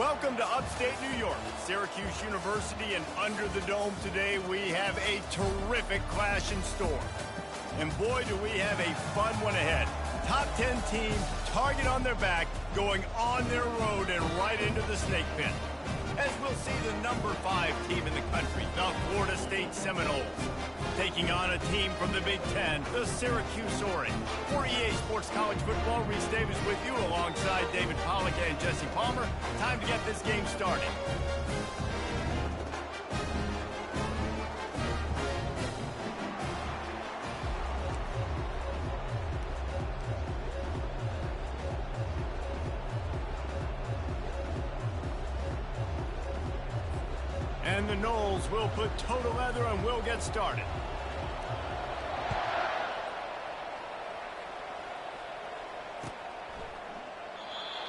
Welcome to upstate New York, Syracuse University, and under the dome today we have a terrific clash in store. And boy, do we have a fun one ahead. Top 10 team, target on their back, going on their road and right into the snake pit. As we'll see the number 5 team in the country, the Florida State Seminoles, taking on a team from the Big Ten, the Syracuse Orange. For EA Sports College Football, Reese Davis with you alongside David Pollack and Jesse Palmer. Time to get this game started. And the Noles will put toe to leather and we'll get started.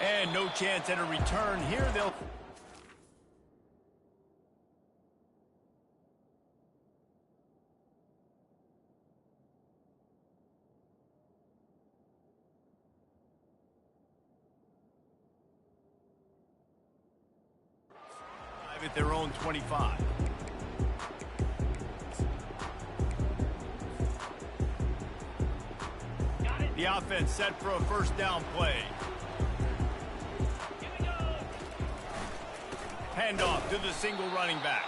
And no chance at a return here. They'll... at their own 25. The offense set for a first down play. Handoff to the single running back.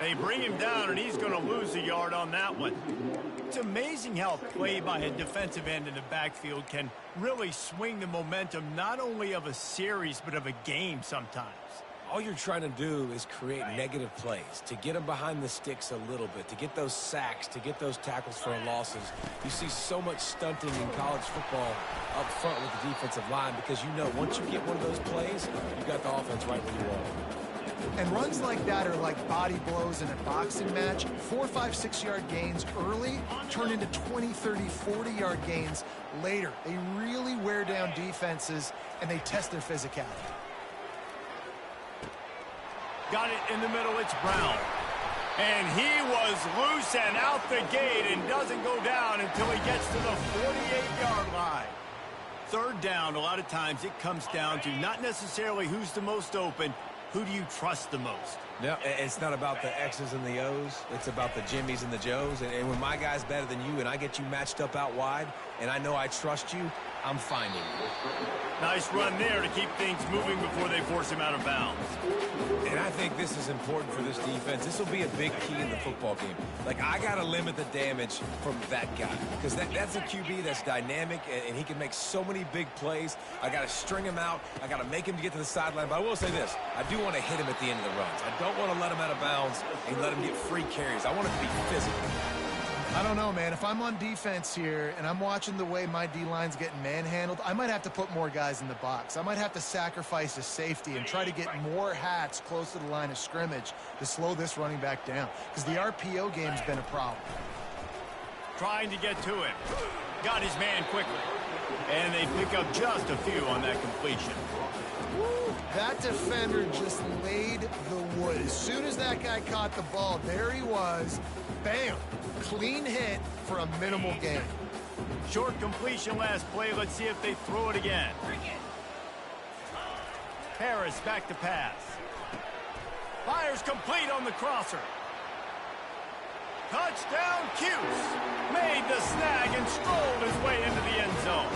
They bring him down, and he's going to lose a yard on that one. It's amazing how a play by a defensive end in the backfield can really swing the momentum not only of a series but of a game sometimes. All you're trying to do is create negative plays, to get them behind the sticks a little bit, to get those sacks, to get those tackles for losses. You see so much stunting in college football up front with the defensive line because you know once you get one of those plays, you got the offense right where you want it. And runs like that are like body blows in a boxing match. 4, 5, 6-yard gains early turn into 20, 30, 40-yard gains later. They really wear down defenses, and they test their physicality. Got it in the middle, it's Brown. And he was loose and out the gate and doesn't go down until he gets to the 48-yard line. Third down, a lot of times it comes down to not necessarily who's the most open, who do you trust the most? No, it's not about the X's and the O's. It's about the Jimmys and the Joes. And when my guy's better than you and I get you matched up out wide and I know I trust you, I'm finding you. Nice run there to keep things moving before they force him out of bounds. And I think this is important for this defense. This will be a big key in the football game. Like, I got to limit the damage from that guy because that's a QB that's dynamic, and he can make so many big plays. I got to string him out. I got to make him get to the sideline. But I will say this. I do want to hit him at the end of the runs. I don't want to let him out of bounds and let him get free carries. I want it to be physical. I don't know, man. If I'm on defense here and I'm watching the way my D-line's getting manhandled, I might have to put more guys in the box. I might have to sacrifice a safety and try to get more hats close to the line of scrimmage to slow this running back down because the RPO game's been a problem. Trying to get to him. Got his man quickly. And they pick up just a few on that completion. That defender just laid the wood. As soon as that guy caught the ball, there he was. Bam! Clean hit for a minimal gain. Short completion last play. Let's see if they throw it again. Harris back to pass. Fires complete on the crosser. Touchdown, Cuse. Made the snag and strolled his way into the end zone.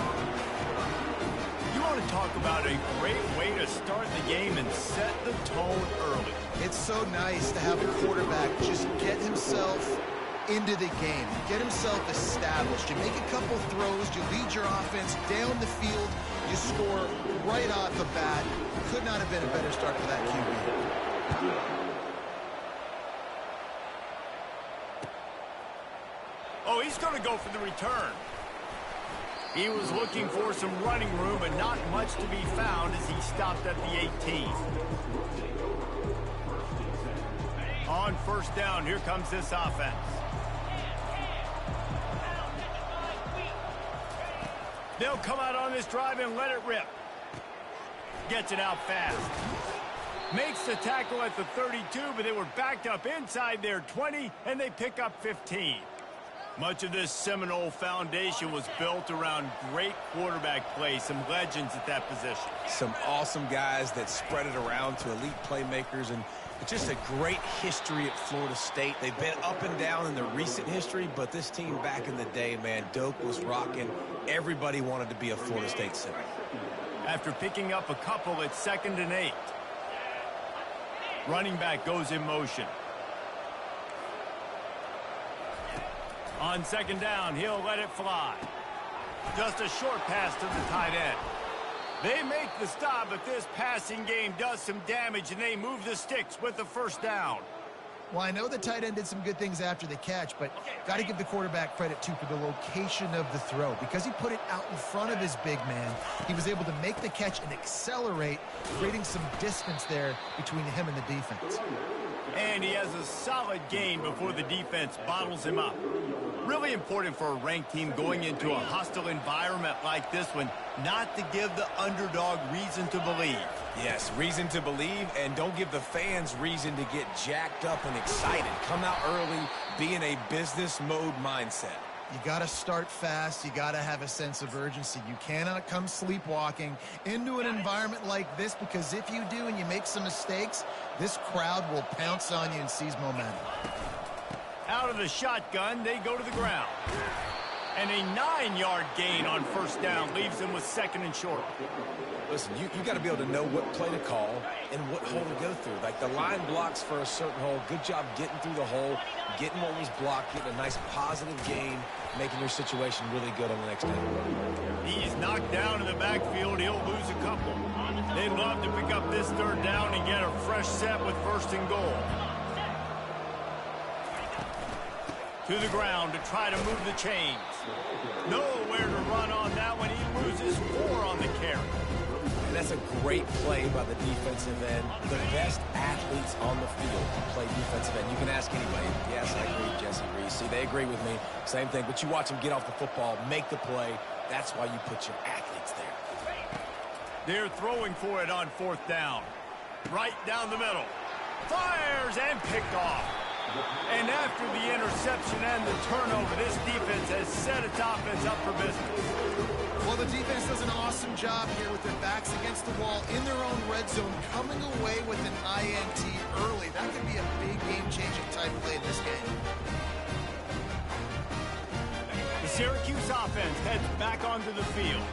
You want to talk about a great way to start the game and set the tone early. It's so nice to have a quarterback just get himself into the game, get himself established. You make a couple throws, you lead your offense down the field, you score right off the bat. Could not have been a better start for that QB. Oh, he's going to go for the return. He was looking for some running room, but not much to be found as he stopped at the 18. On first down, here comes this offense. They'll come out on this drive and let it rip. Gets it out fast. Makes the tackle at the 32, but they were backed up inside their 20, and they pick up 15. Much of this Seminole foundation was built around great quarterback play, some legends at that position. Some awesome guys that spread it around to elite playmakers, and just a great history at Florida State. They've been up and down in the recent history, but this team back in the day, man, Doak was rocking. Everybody wanted to be a Florida State Seminole. After picking up a couple, it's 2nd and 8. Running back goes in motion. On 2nd down, he'll let it fly. Just a short pass to the tight end. They make the stop, but this passing game does some damage, and they move the sticks with the 1st down. Well, I know the tight end did some good things after the catch, but got to give the quarterback credit, too, for the location of the throw. Because he put it out in front of his big man, he was able to make the catch and accelerate, creating some distance there between him and the defense. And he has a solid gain before the defense bottles him up. Really important for a ranked team going into a hostile environment like this one, not to give the underdog reason to believe. Yes, reason to believe, and don't give the fans reason to get jacked up and excited. Come out early, be in a business mode mindset. You got to start fast. You got to have a sense of urgency. You cannot come sleepwalking into an environment like this, because if you do and you make some mistakes, this crowd will pounce on you and seize momentum. Out of the shotgun, they go to the ground. And a 9-yard gain on 1st down leaves them with 2nd and short. Listen, you got to be able to know what play to call and what hole to go through. Like, the line blocks for a certain hole. Good job getting through the hole, getting what was blocked, getting a nice positive gain, making your situation really good on the next day. He's knocked down in the backfield. He'll lose a couple. They'd love to pick up this 3rd down and get a fresh set with 1st and goal. To the ground to try to move the chains. Nowhere to run on that one. He loses 4 on the carry. And that's a great play by the defensive end. The best athletes on the field play defensive end. You can ask anybody. Yes, I agree, Jesse Reese. See, they agree with me. Same thing. But you watch them get off the football, make the play. That's why you put your athletes there. They're throwing for it on 4th down. Right down the middle. Fires and picked off. And after the interception and the turnover, this defense has set its offense up for business. Well, the defense does an awesome job here with their backs against the wall in their own red zone, coming away with an INT early. That could be a big game-changing type play in this game. The Syracuse offense heads back onto the field.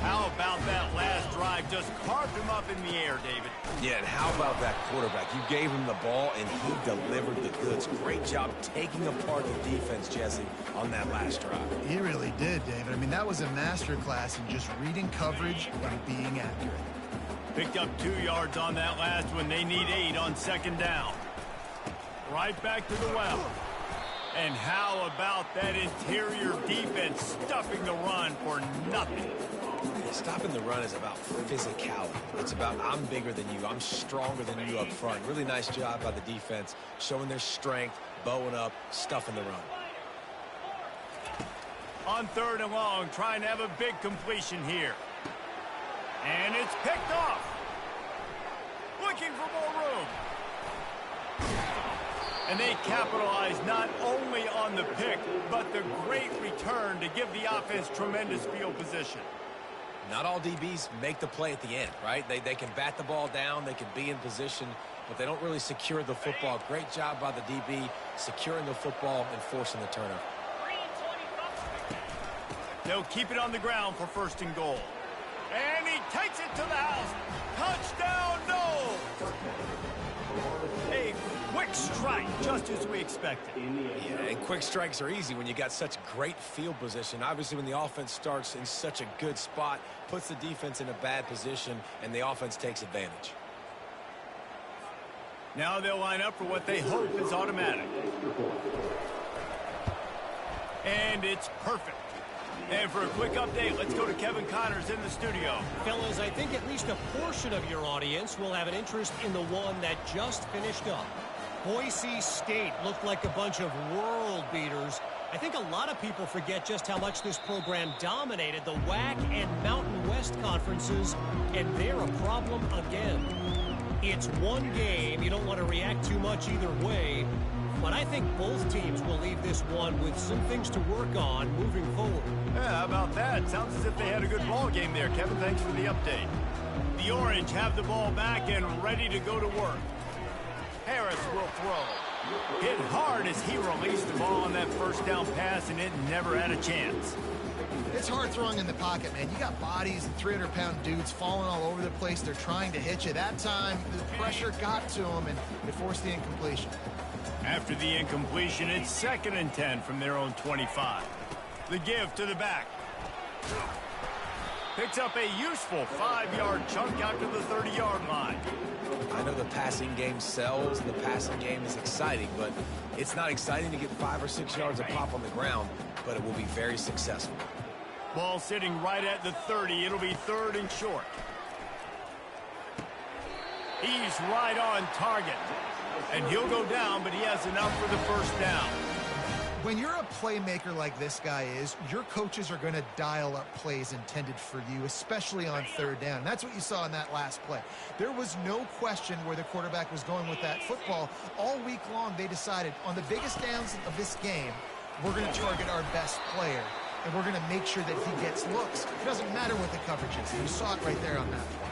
How about that last drive? Just carved him up in the air, David. Yeah, and how about that quarterback? You gave him the ball, and he delivered the goods. Great job taking apart the defense, Jesse, on that last drive. He really did, David. I mean, that was a masterclass in just reading coverage and being accurate. Picked up 2 yards on that last one. They need 8 on 2nd down. Right back to the well. And how about that interior defense stuffing the run for nothing? Stopping the run is about physicality. It's about, I'm bigger than you. I'm stronger than you up front. Really nice job by the defense, showing their strength, bowing up, stuffing the run. On 3rd and long, trying to have a big completion here. And it's picked off. Looking for more room. And they capitalize not only on the pick, but the great return to give the offense tremendous field position. Not all DBs make the play at the end, right? They can bat the ball down, they can be in position, but they don't really secure the football. Great job by the DB securing the football and forcing the turnover. They'll keep it on the ground for 1st and goal. And he takes it to the house. Touchdown, Noles! A quick strike, just as we expected. Yeah, and quick strikes are easy when you got such great field position. Obviously, when the offense starts in such a good spot, puts the defense in a bad position, and the offense takes advantage. Now they'll line up for what they hope is automatic. And it's perfect. And for a quick update, let's go to Kevin Connors in the studio. Fellas, I think at least a portion of your audience will have an interest in the one that just finished up. Boise State looked like a bunch of world beaters. I think a lot of people forget just how much this program dominated the WAC and Mountain West conferences, and they're a problem again. It's one game. You don't want to react too much either way. but I think both teams will leave this one with some things to work on moving forward. Yeah, how about that? Sounds as if they had a good ball game there. Kevin, thanks for the update. The Orange have the ball back and ready to go to work. Harris will throw. Hit hard as he released the ball on that first down pass, and it never had a chance. It's hard throwing in the pocket, man. You got bodies and 300-pound dudes falling all over the place. They're trying to hit you. That time, the pressure got to them, and it forced the incompletion. After the incompletion, it's 2nd and 10 from their own 25. The give to the back. Picks up a useful 5-yard chunk out to the 30-yard line. I know the passing game sells, and the passing game is exciting, but it's not exciting to get 5 or 6 yards of pop on the ground, but it will be very successful. Ball sitting right at the 30. It'll be 3rd and short. He's right on target. And he'll go down, but he has enough for the first down. When you're a playmaker like this guy is, your coaches are going to dial up plays intended for you, especially on 3rd down. And that's what you saw in that last play. There was no question where the quarterback was going with that football. All week long, they decided on the biggest downs of this game, we're going to target our best player, and we're going to make sure that he gets looks. It doesn't matter what the coverage is. You saw it right there on that play.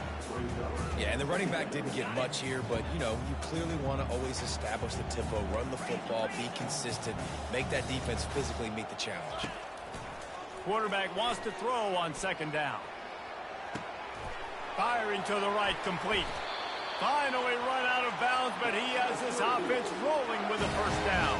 Yeah, and the running back didn't get much here, but, you know, you clearly want to always establish the tempo, run the football, be consistent, make that defense physically meet the challenge. Quarterback wants to throw on 2nd down. Firing to the right, complete. Finally run out of bounds, but he has this offense rolling with a first down.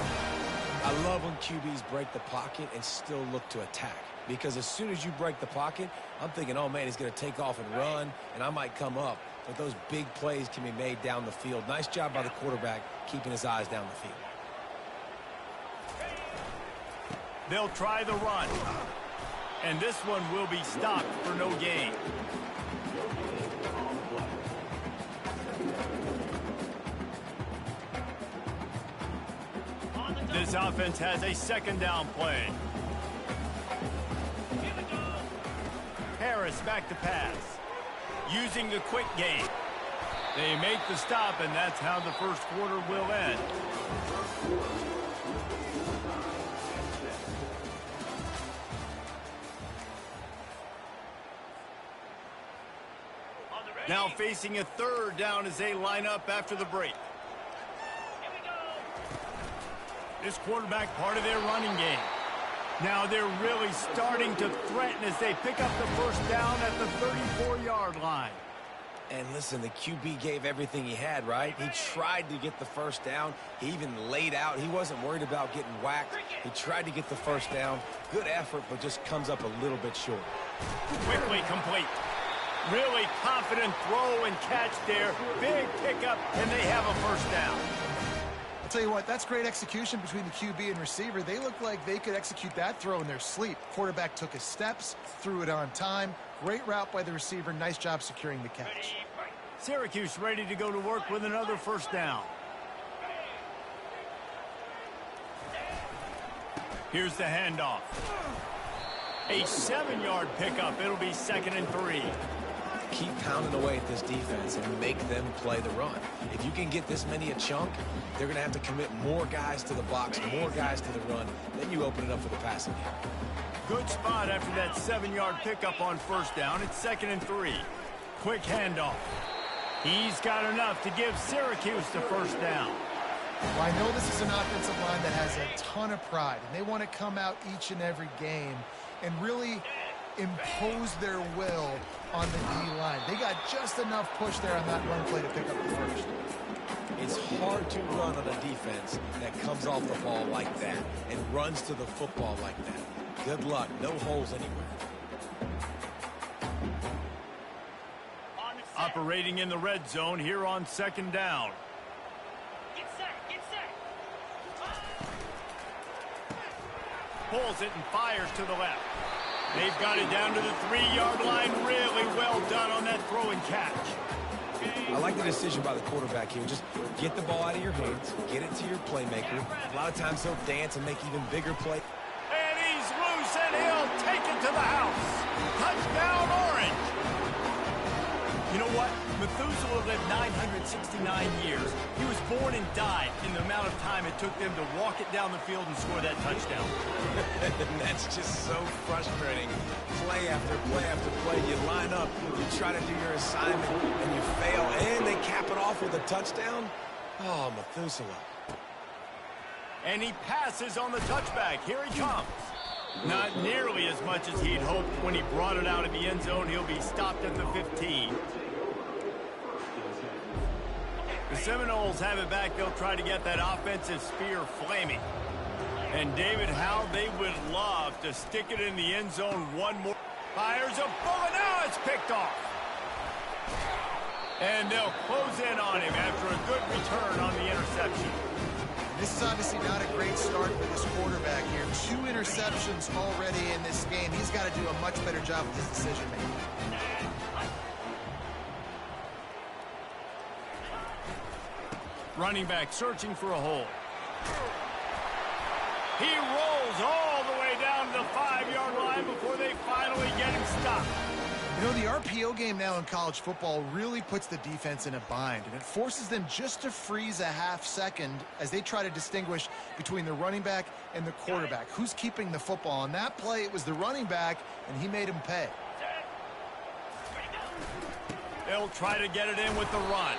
I love when QBs break the pocket and still look to attack. Because as soon as you break the pocket, I'm thinking, oh, man, he's going to take off and run, and I might come up. But those big plays can be made down the field. Nice job by the quarterback keeping his eyes down the field. They'll try the run. And this one will be stopped for no gain. This offense has a 2nd down play. Harris back to pass. Using the quick game. They make the stop, and that's how the first quarter will end. Now facing a 3rd down as they line up after the break. This quarterback part of their running game. Now they're really starting to threaten as they pick up the first down at the 34-yard line. And listen, the QB gave everything he had, right? He tried to get the first down. He even laid out. He wasn't worried about getting whacked. He tried to get the first down. Good effort, but just comes up a little bit short. Quickly complete. Really confident throw and catch there. Big pickup, and they have a first down. I'll tell you what, that's great execution between the QB and receiver. They look like they could execute that throw in their sleep. Quarterback took his steps, threw it on time. Great route by the receiver. Nice job securing the catch. Syracuse ready to go to work with another first down. Here's the handoff. A 7-yard pickup. It'll be 2nd and 3. Keep pounding away at this defense and make them play the run. If you can get this many a chunk, they're going to have to commit more guys to the box, more guys to the run. Then you open it up for the passing game. Good spot after that 7-yard pickup on first down. It's 2nd and 3. Quick handoff. He's got enough to give Syracuse the first down. Well, I know this is an offensive line that has a ton of pride, and they want to come out each and every game and really impose their will on the D-line. They got just enough push there on that run play to pick up the first. It's hard to run on a defense that comes off the ball like that and runs to the football like that. Good luck. No holes anywhere. Operating in the red zone here on 2nd down. Get set. Pulls it and fires to the left. They've got it down to the 3-yard line. Really well done on that throw and catch. I like the decision by the quarterback here. Just get the ball out of your hands, get it to your playmaker. A lot of times he'll dance and make even bigger plays. And he's loose, and he'll take it to the house. Touchdown, Orange. You know what? Methuselah lived 969 years. He was born and died in the amount of time it took them to walk it down the field and score that touchdown. And that's just so frustrating. Play after play after play. You line up, you try to do your assignment, and you fail, and they cap it off with a touchdown? Oh, Methuselah. And he passes on the touchback. Here he comes. Not nearly as much as he'd hoped when he brought it out of the end zone. He'll be stopped at the 15. The Seminoles have it back. They'll try to get that offensive spear flaming. And David, how they would love to stick it in the end zone one more. Fires a bullet. Now it's picked off. And they'll close in on him after a good return on the interception. This is obviously not a great start for this quarterback here. 2 interceptions already in this game. He's got to do a much better job with his decision-making. Running back searching for a hole. He rolls all the way down to the 5-yard line before they finally get him stopped. You know, the RPO game now in college football really puts the defense in a bind, and it forces them just to freeze a half second as they try to distinguish between the running back and the quarterback. Who's keeping the football? On that play, it was the running back, and he made him pay. They'll try to get it in with the run.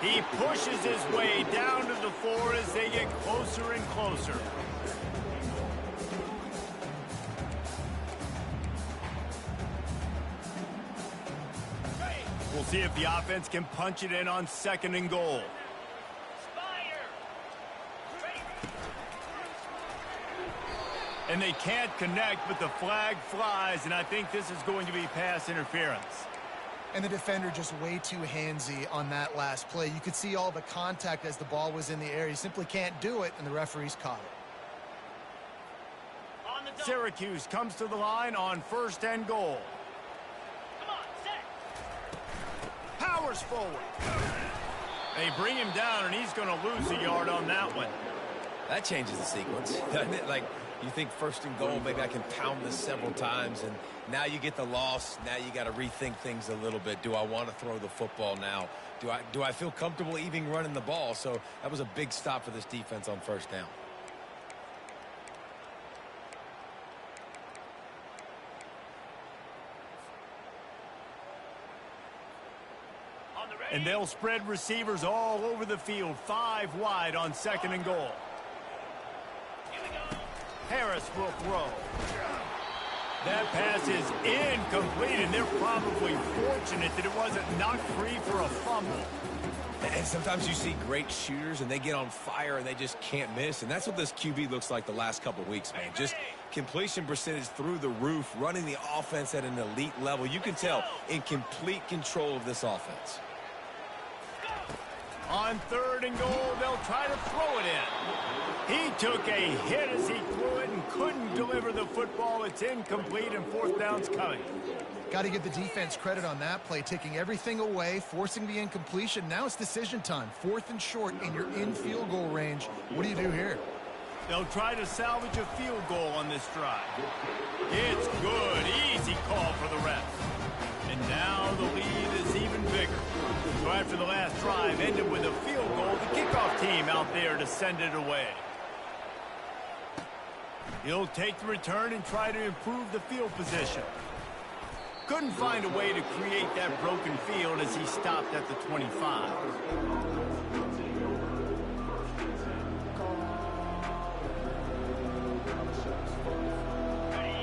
He pushes his way down to the 4 as they get closer and closer. We'll see if the offense can punch it in on 2nd and goal. And they can't connect, but the flag flies, and I think this is going to be pass interference. And the defender just way too handsy on that last play. You could see all the contact as the ball was in the air. He simply can't do it, and the referees caught it. Syracuse comes to the line on 1st and goal. Powers forward. They bring him down, and he's going to lose a yard on that one. That changes the sequence, doesn't it? Like, you think 1st and goal, maybe I can pound this several times, and now you get the loss. Now you got to rethink things a little bit. Do I want to throw the football now? Do I feel comfortable even running the ball? So that was a big stop for this defense on 1st down. And they'll spread receivers all over the field, 5 wide on 2nd and goal. Harris will throw. That pass is incomplete, and they're probably fortunate that it wasn't knocked free for a fumble. And sometimes you see great shooters, and they get on fire, and they just can't miss. And that's what this QB looks like the last couple of weeks, man. Just completion percentage through the roof, running the offense at an elite level. You can tell in complete control of this offense. On 3rd and goal, they'll try to throw it in. He took a hit as he threw it and couldn't deliver the football. It's incomplete, and 4th down's coming. Got to give the defense credit on that play, taking everything away, forcing the incompletion. Now it's decision time. 4th and short, and you're in field goal range. What do you do here? They'll try to salvage a field goal on this drive. It's good. Easy call for the refs. And now the lead is even bigger. So after the last drive ended with a field goal, the kickoff team out there to send it away. He'll take the return and try to improve the field position. Couldn't find a way to create that broken field as he stopped at the 25.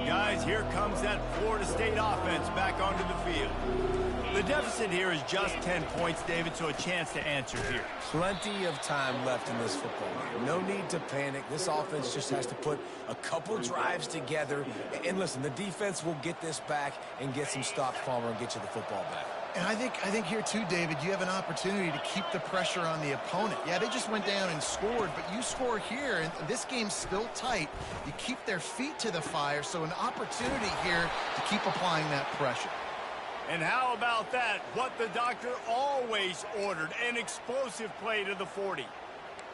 Guys, here comes that Florida State offense back onto the field. The deficit here is just 10 points, David, so a chance to answer here. Plenty of time left in this football game. No need to panic. This offense just has to put a couple drives together. And listen, the defense will get this back and get some stops, Palmer, and get you the football back. And I think here too, David, you have an opportunity to keep the pressure on the opponent. Yeah, they just went down and scored, but you score here, and this game's still tight. You keep their feet to the fire, so an opportunity here to keep applying that pressure. And how about that? What the doctor always ordered, an explosive play to the 40.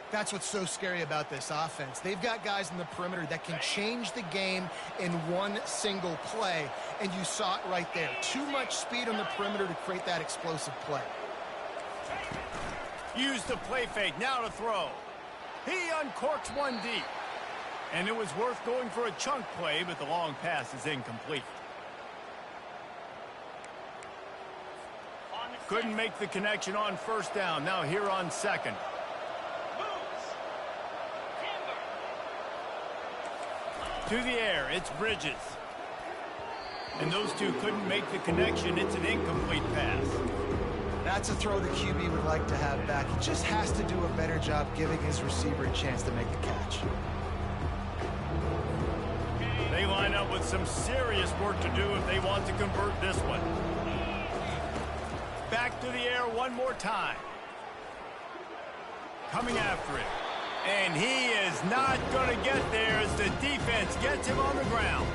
That's what's so scary about this offense. They've got guys in the perimeter that can change the game in one single play, and you saw it right there. Too much speed on the perimeter to create that explosive play. Use the play fake, now to throw. He uncorks one deep. And it was worth going for a chunk play, but the long pass is incomplete. Couldn't make the connection on first down. Now here on second. To the air, it's Bridges. And those two couldn't make the connection. It's an incomplete pass. That's a throw the QB would like to have back. He just has to do a better job giving his receiver a chance to make the catch. They line up with some serious work to do if they want to convert this one. Back to the air one more time. Coming after it. And he is not going to get there as the defense gets him on the ground.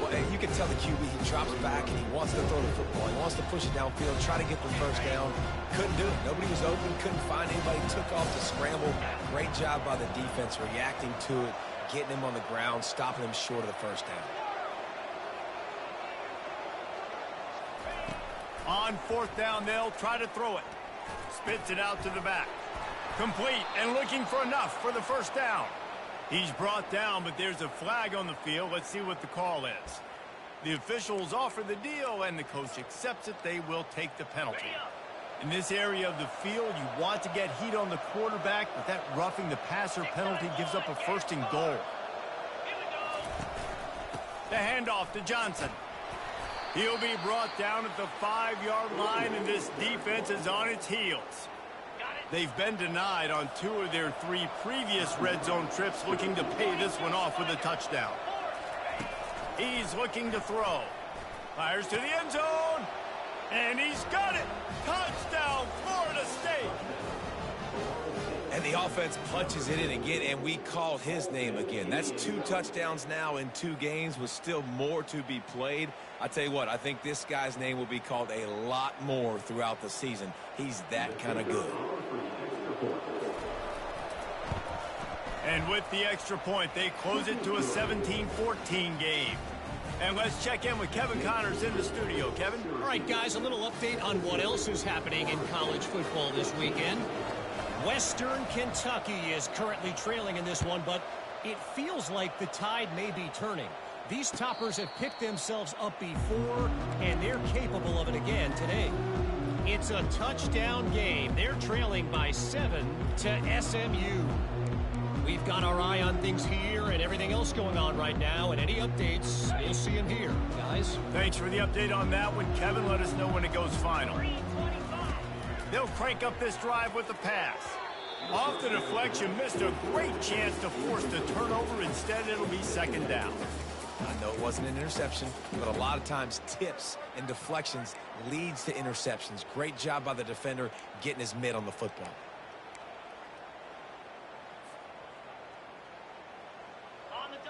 Well, you can tell the QB, he drops back and he wants to throw the football. He wants to push it downfield, try to get the first down. Couldn't do it. Nobody was open, couldn't find anybody. Took off to scramble. Great job by the defense reacting to it, getting him on the ground, stopping him short of the first down. On fourth down, they'll try to throw it. Spits it out to the back. Complete and looking for enough for the first down. He's brought down, but there's a flag on the field. Let's see what the call is. The officials offer the deal, and the coach accepts it. They will take the penalty. In this area of the field, you want to get heat on the quarterback, but that roughing the passer penalty gives up a first and goal. The handoff to Johnson. He'll be brought down at the 5-yard line, and this defense is on its heels. They've been denied on 2 of their 3 previous red zone trips, looking to pay this one off with a touchdown. He's looking to throw. Fires to the end zone. And he's got it. Touchdown, Florida State. And the offense punches it in again, and we called his name again. That's 2 touchdowns now in 2 games with still more to be played. I tell you what, I think this guy's name will be called a lot more throughout the season. He's that kind of good. And with the extra point, they close it to a 17-14 game. And let's check in with Kevin Connors in the studio. Kevin? All right, guys, a little update on what else is happening in college football this weekend. Western Kentucky is currently trailing in this one, but it feels like the tide may be turning. These toppers have picked themselves up before, and they're capable of it again today. It's a touchdown game. They're trailing by 7 to SMU. We've got our eye on things here and everything else going on right now, and any updates, you'll see them here, guys. Thanks for the update on that one, Kevin. Let us know when it goes final. They'll crank up this drive with the pass. Off the deflection, missed a great chance to force the turnover. Instead, it'll be second down. I know it wasn't an interception, but a lot of times tips and deflections leads to interceptions. Great job by the defender getting his mitt on the football.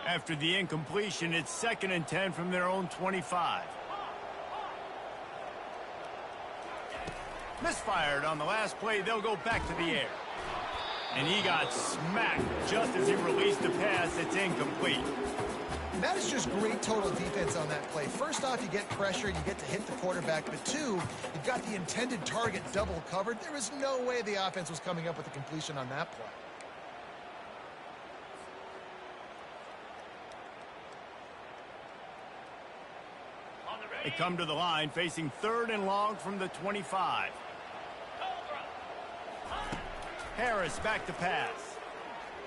After the incompletion, it's 2nd and 10 from their own 25. Misfired on the last play. They'll go back to the air. And he got smacked just as he released the pass. It's incomplete. That is just great total defense on that play. First off, you get pressure, you get to hit the quarterback. But 2, you've got the intended target double covered. There was no way the offense was coming up with a completion on that play. They come to the line facing 3rd and long from the 25. Harris back to pass.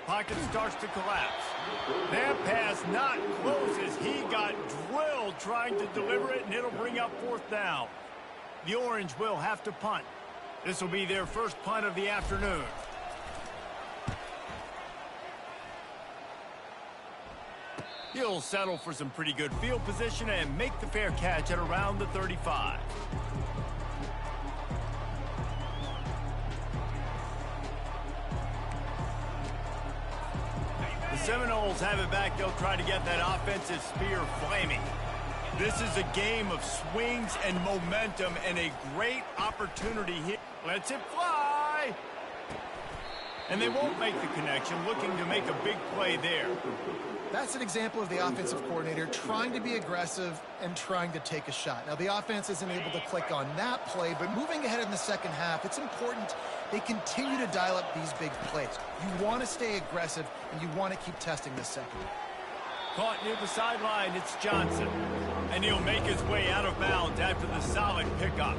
Pocket starts to collapse. That pass not close as he got drilled trying to deliver it, and it'll bring up 4th down. The Orange will have to punt. This will be their first punt of the afternoon. He'll settle for some pretty good field position and make the fair catch at around the 35. The Seminoles have it back. They'll try to get that offensive spear flaming. This is a game of swings and momentum and a great opportunity here. Lets it fly. And they won't make the connection, looking to make a big play there. That's an example of the offensive coordinator trying to be aggressive and trying to take a shot. Now, the offense isn't able to click on that play, but moving ahead in the second half, it's important they continue to dial up these big plays. You want to stay aggressive, and you want to keep testing this second. Caught near the sideline, it's Johnson. And he'll make his way out of bounds after the solid pickup.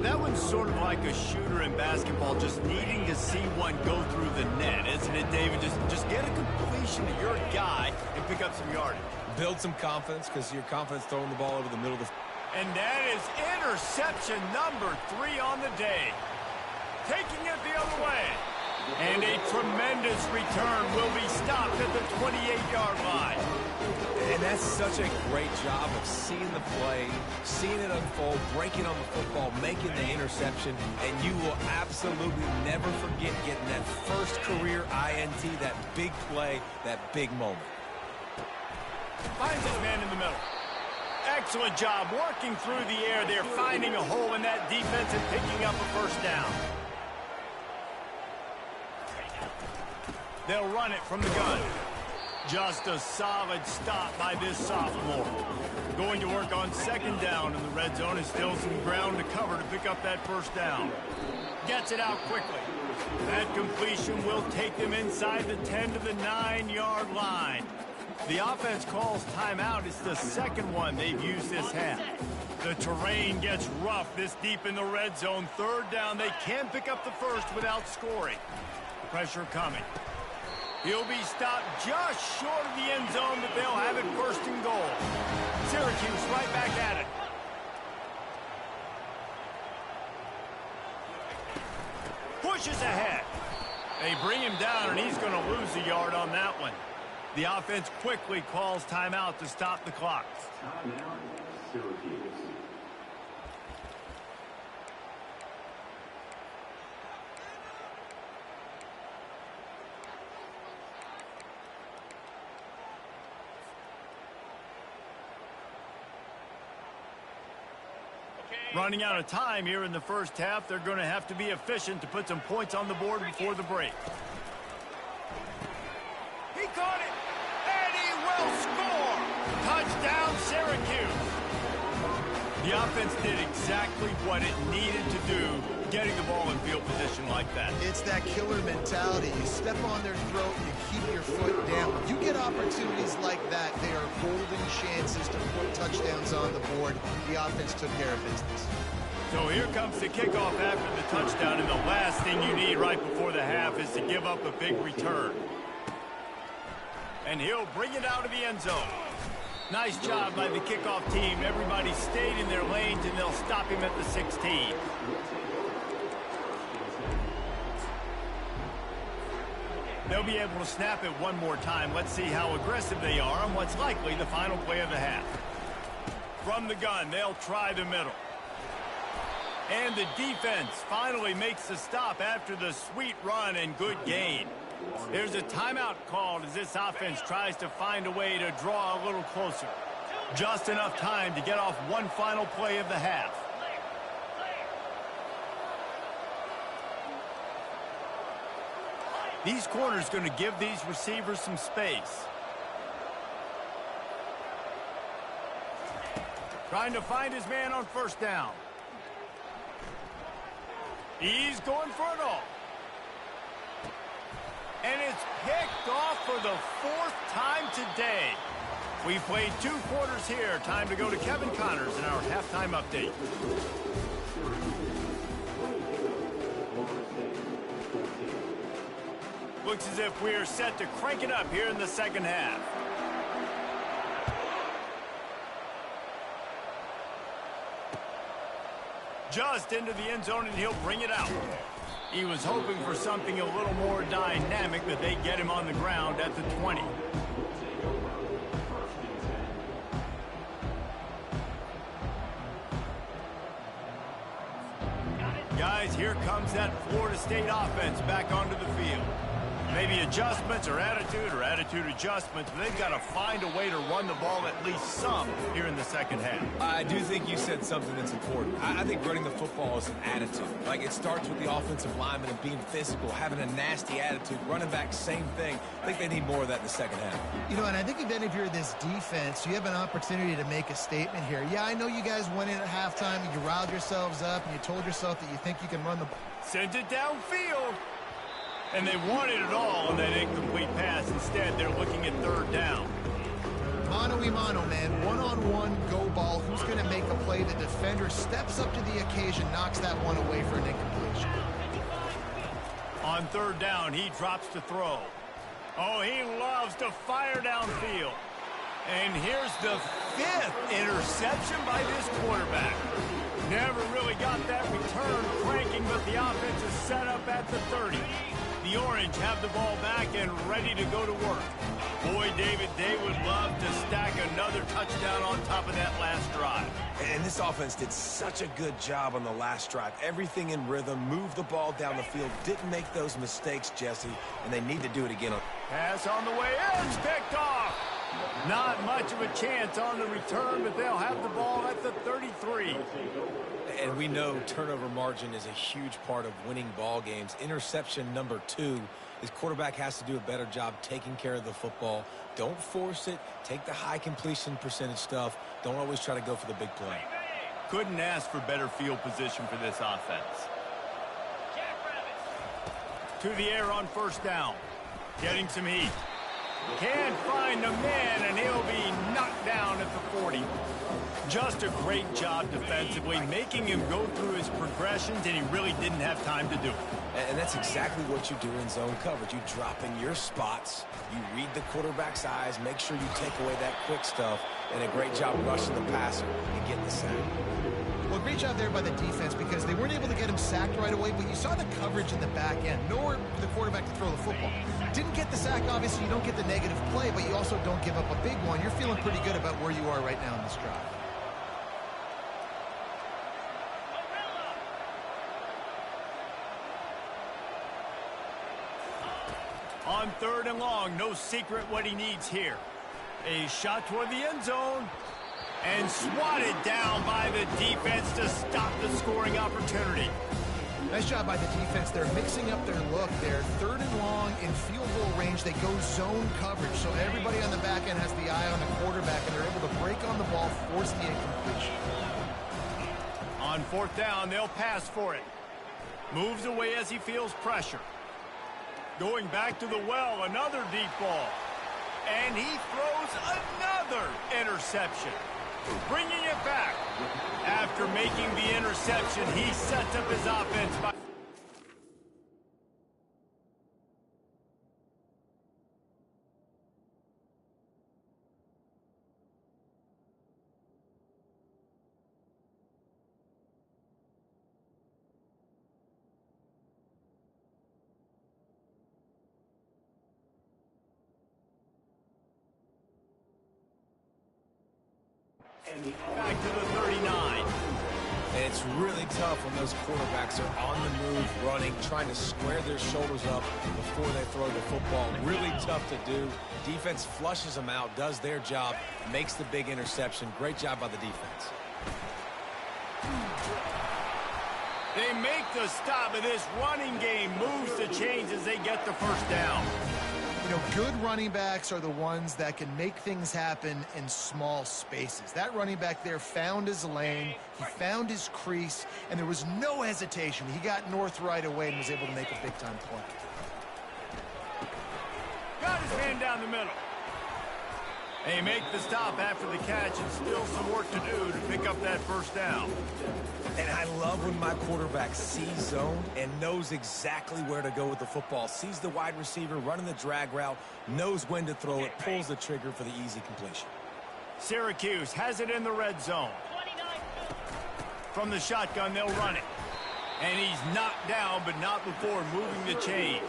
That one's sort of like a shooter in basketball, just needing to see one go through the net, isn't it, David? Just get a completion to your guy and pick up some yardage. Build some confidence, because your confidence throwing the ball over the middle of the... And that is interception number 3 on the day. Taking it the other way. And a tremendous return will be stopped at the 28-yard line. And that's such a great job of seeing the play, seeing it unfold, breaking on the football, making the interception, and you will absolutely never forget getting that first career INT, that big play, that big moment. Finds his man in the middle. Excellent job working through the air there, finding a hole in that defense and picking up a first down. They'll run it from the gun. Just a solid stop by this sophomore. Going to work on second down in the red zone, and still some ground to cover to pick up that first down. Gets it out quickly. That completion will take them inside the 10 to the 9-yard line. The offense calls timeout. It's the second one they've used this half. The terrain gets rough this deep in the red zone. Third down, they can pick up the first without scoring. Pressure coming. He'll be stopped just short of the end zone, but they'll have it first and goal. Syracuse right back at it. Pushes ahead. They bring him down, and he's going to lose a yard on that one. The offense quickly calls timeout to stop the clock. Running out of time here in the first half. They're going to have to be efficient to put some points on the board before the break. He caught it, and he will score. Touchdown, Syracuse. The offense did exactly what it needed to do, getting the ball in field position like that. It's that killer mentality. You step on their throat, you keep your foot down. When you get opportunities like that, they are golden chances to put touchdowns on the board. The offense took care of business. So here comes the kickoff after the touchdown, and the last thing you need right before the half is to give up a big return. And he'll bring it out of the end zone. Nice job by the kickoff team. Everybody stayed in their lanes, and they'll stop him at the 16. They'll be able to snap it one more time. Let's see how aggressive they are on what's likely the final play of the half. From the gun, they'll try the middle. And the defense finally makes the stop after the sweet run and good gain. There's a timeout called as this offense tries to find a way to draw a little closer. Just enough time to get off one final play of the half. These corners going to give these receivers some space. Trying to find his man on first down. He's going for it all. And it's picked off for the 4th time today. We've played 2 quarters here. Time to go to Kevin Connors in our halftime update. Looks as if we're set to crank it up here in the second half. Just into the end zone, and he'll bring it out. He was hoping for something a little more dynamic, but they get him on the ground at the 20. Guys, here comes that Florida State offense back onto the field. Maybe adjustments or attitude adjustments, but they've got to find a way to run the ball at least some here in the second half. I do think you said something that's important. I think running the football is an attitude. Like, it starts with the offensive lineman and being physical, having a nasty attitude. Running back, same thing. I think they need more of that in the second half. You know, and I think even if you're this defense, you have an opportunity to make a statement here. Yeah, I know you guys went in at halftime and you riled yourselves up and you told yourself that you think you can run the ball. Sends it downfield. And they wanted it all on that incomplete pass. Instead, they're looking at third down. Mano-a-mano, man. One-on-one go ball. Who's going to make a play? The defender steps up to the occasion, knocks that one away for an incompletion. On third down, he drops to throw. Oh, he loves to fire downfield. And here's the 5th interception by this quarterback. Never really got that return cranking, but the offense is set up at the 30. The Orange have the ball back and ready to go to work. Boy, David, they would love to stack another touchdown on top of that last drive. And this offense did such a good job on the last drive. Everything in rhythm, moved the ball down the field, didn't make those mistakes, Jesse, and they need to do it again. Pass on the way in, it's picked off. Not much of a chance on the return, but they'll have the ball at the 33. And we know turnover margin is a huge part of winning ball games. Interception number 2. His quarterback has to do a better job taking care of the football. Don't force it. Take the high completion percentage stuff. Don't always try to go for the big play. Couldn't ask for better field position for this offense. To the air on first down. Getting some heat. Can't find the man, and he'll be knocked down at the 40. Just a great job defensively, making him go through his progressions, and he really didn't have time to do it. And that's exactly what you do in zone coverage. You drop in your spots, you read the quarterback's eyes, make sure you take away that quick stuff, and a great job rushing the passer and getting the sack. Well, great job there by the defense because they weren't able to get him sacked right away, but you saw the coverage in the back end. Nowhere for the quarterback to throw the football. Didn't get the sack, obviously. You don't get the negative play, but you also don't give up a big one. You're feeling pretty good about where you are right now in this drive. On third and long, no secret what he needs here. A shot toward the end zone. And swatted down by the defense to stop the scoring opportunity. Nice job by the defense. They're mixing up their look there. Third and long in field goal range. They go zone coverage. So everybody on the back end has the eye on the quarterback, and they're able to break on the ball, force the incompletion. On fourth down, they'll pass for it. Moves away as he feels pressure. Going back to the well, another deep ball. And he throws another interception. Bringing it back. After making the interception, he sets up his offense by... Back to the 39. And it's really tough when those quarterbacks are on the move, running, trying to square their shoulders up before they throw the football. Really tough to do. Defense flushes them out, does their job, makes the big interception. Great job by the defense. They make the stop, and this running game moves the chains as they get the first down. You know, good running backs are the ones that can make things happen in small spaces. That running back there found his lane, he found his crease, and there was no hesitation. He got north right away and was able to make a big-time play. Got his man down the middle. They make the stop after the catch, and still some work to do to pick up that first down. And I love when my quarterback sees zone and knows exactly where to go with the football. Sees the wide receiver running the drag route, knows when to throw it, pulls the trigger for the easy completion. Syracuse has it in the red zone. From the shotgun, they'll run it. And he's knocked down, but not before moving the chains.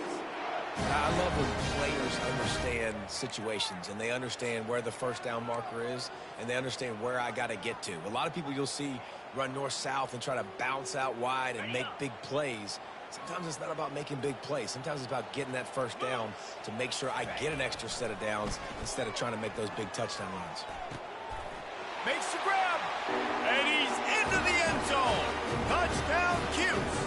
I love when players understand situations and they understand where the first down marker is and they understand where I got to get to. A lot of people you'll see run north-south and try to bounce out wide and make big plays. Sometimes it's not about making big plays. Sometimes it's about getting that first down to make sure I get an extra set of downs instead of trying to make those big touchdown runs. Makes the grab, and he's into the end zone. Touchdown, Cuse.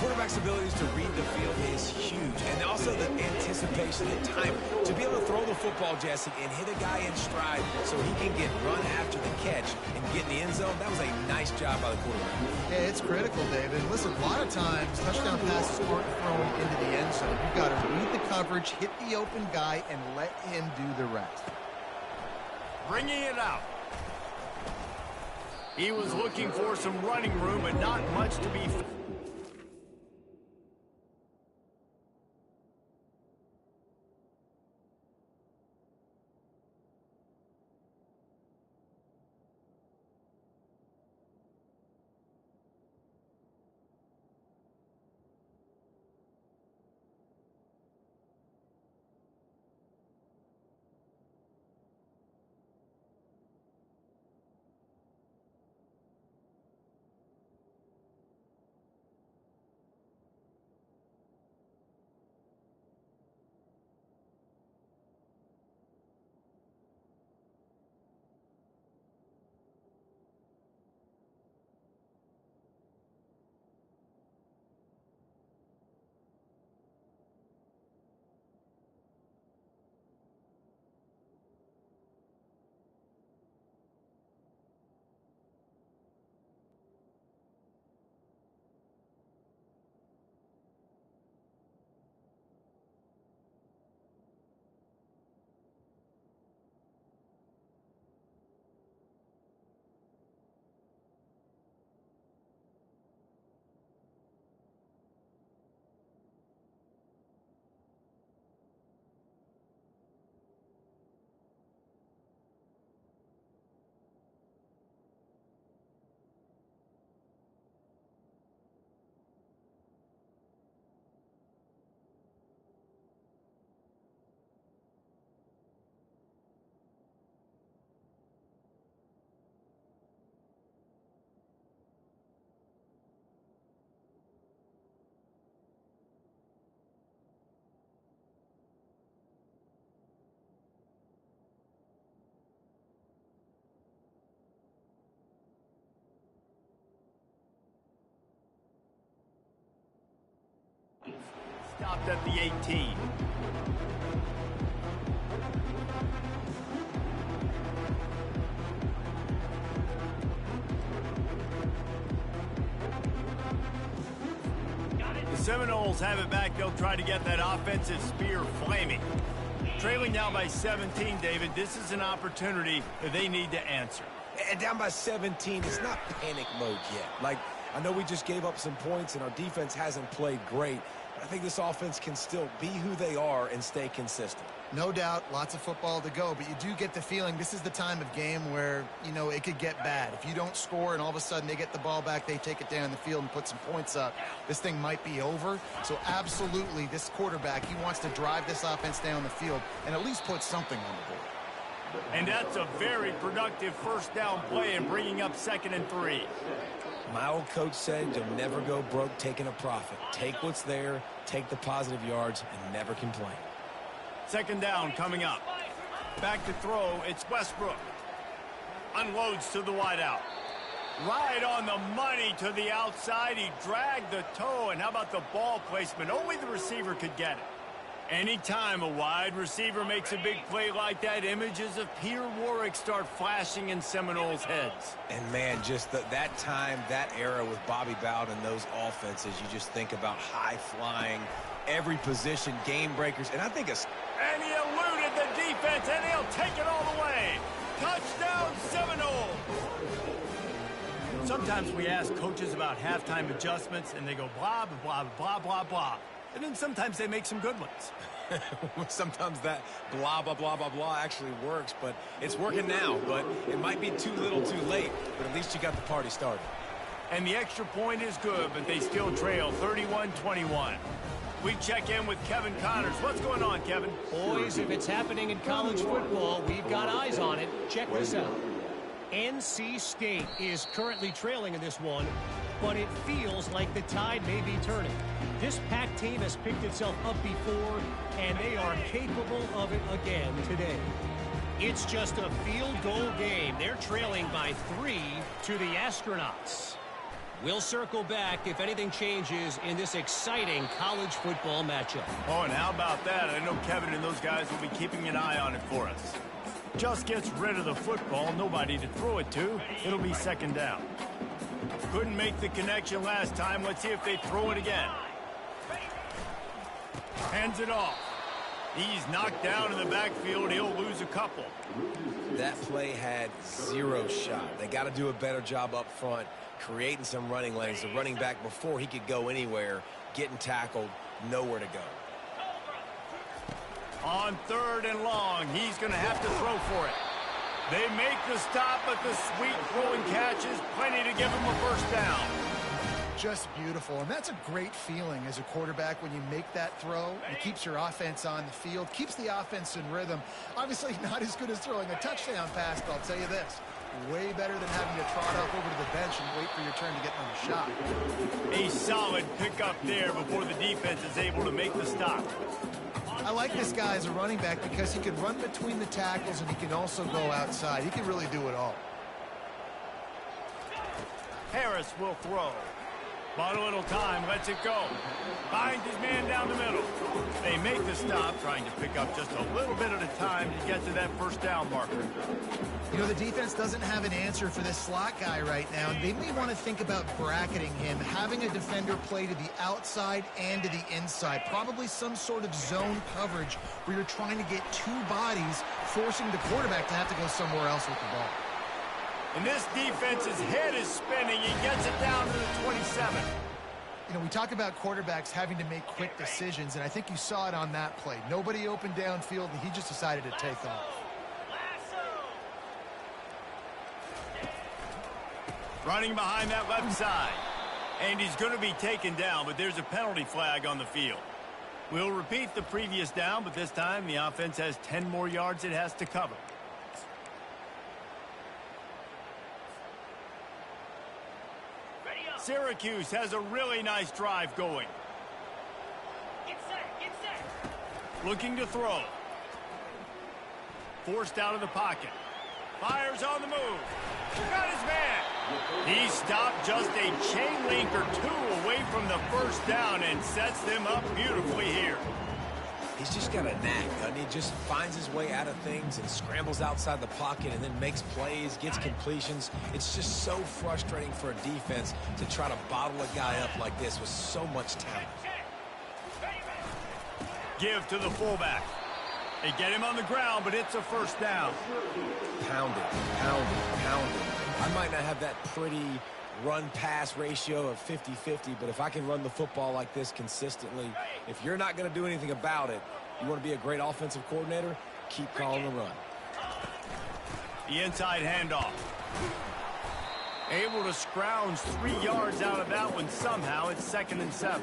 Quarterback's abilities to read the field is huge, and also the anticipation and time to be able to throw the football, Jesse, and hit a guy in stride so he can get run after the catch and get in the end zone. That was a nice job by the quarterback. Yeah, it's critical, David. Listen, a lot of times touchdown passes aren't thrown into the end zone. You've got to read the coverage, hit the open guy, and let him do the rest. Bringing it out. He was looking for some running room, but not much to be. Stopped at the 18. The Seminoles have it back. They'll try to get that offensive spear flaming. Trailing now by 17, David. This is an opportunity that they need to answer. And down by 17, it's not panic mode yet. Like, I know we just gave up some points and our defense hasn't played great. I think this offense can still be who they are and stay consistent. No doubt, lots of football to go, but you do get the feeling this is the time of game where, you know, it could get bad. If you don't score and all of a sudden they get the ball back, they take it down the field and put some points up, this thing might be over. So absolutely, this quarterback, he wants to drive this offense down the field and at least put something on the board. And that's a very productive first down play and bringing up 2nd and 3. My old coach said you'll never go broke taking a profit. Take what's there, take the positive yards, and never complain. 2nd down coming up. Back to throw, it's Westbrook. Unloads to the wideout. Right on the money to the outside. He dragged the toe, and how about the ball placement? Only the receiver could get it. Anytime a wide receiver makes a big play like that, images of Peter Warwick start flashing in Seminoles' heads. And, man, just that time, that era with Bobby Bowden and those offenses, you just think about high-flying, every position, game breakers, and I think it's... And he eluded the defense, and he'll take it all the way. Touchdown, Seminoles! Sometimes we ask coaches about halftime adjustments, and they go blah, blah, blah, blah, blah. And then sometimes they make some good ones. Sometimes that blah, blah, blah, blah, blah actually works, but it's working now. But it might be too little too late, but at least you got the party started. And the extra point is good, but they still trail 31-21. We check in with Kevin Connors. What's going on, Kevin? Boys, if it's happening in college football, we've got eyes on it. Check this out. NC State is currently trailing in this one, but it feels like the tide may be turning. This Pac team has picked itself up before, and they are capable of it again today. It's just a field goal game. They're trailing by 3 to the Astronauts. We'll circle back if anything changes in this exciting college football matchup. Oh, and how about that? I know Kevin and those guys will be keeping an eye on it for us. Just gets rid of the football, nobody to throw it to. It'll be second down. Couldn't make the connection last time. Let's see if they throw it again. Hands it off. He's knocked down in the backfield. He'll lose a couple. That play had 0 shot. They got to do a better job up front, creating some running lanes. The running back, before he could go anywhere, getting tackled, nowhere to go. On 3rd and long, he's going to have to throw for it. They make the stop, but the sweet throwing catch is plenty to give him a first down. Just beautiful, and that's a great feeling as a quarterback when you make that throw. It keeps your offense on the field, keeps the offense in rhythm. Obviously not as good as throwing a touchdown pass, but I'll tell you this, way better than having to trot up over to the bench and wait for your turn to get on the shot. A solid pickup there before the defense is able to make the stop. I like this guy as a running back because he can run between the tackles and he can also go outside. He can really do it all. Harris will throw. Bought a little time, lets it go. Finds his man down the middle. They make the stop, trying to pick up just a little bit at a time to get to that first down marker. You know, the defense doesn't have an answer for this slot guy right now. They may want to think about bracketing him, having a defender play to the outside and to the inside. Probably some sort of zone coverage where you're trying to get 2 bodies, forcing the quarterback to have to go somewhere else with the ball. And this defense's head is spinning. He gets it down to the 27. You know, we talk about quarterbacks having to make quick decisions, and I think you saw it on that play. Nobody open downfield, and he just decided to take off. Running behind that left side. And he's going to be taken down, but there's a penalty flag on the field. We'll repeat the previous down, but this time the offense has 10 more yards it has to cover. Syracuse has a really nice drive going. Get set, get set. Looking to throw. Forced out of the pocket. Fires on the move. Got his man. He stopped just a chain link or 2 away from the first down and sets them up beautifully here. He's just got a knack, and he just finds his way out of things and scrambles outside the pocket and then makes plays, gets completions. It's just so frustrating for a defense to try to bottle a guy up like this with so much talent. Give to the fullback. They get him on the ground, but it's a first down. Pounded, pounded, pounded. I might not have that pretty run-pass ratio of 50-50, but if I can run the football like this consistently, if you're not going to do anything about it, you want to be a great offensive coordinator, keep calling the run. The inside handoff. Able to scrounge 3 yards out of that one somehow. It's 2nd and 7.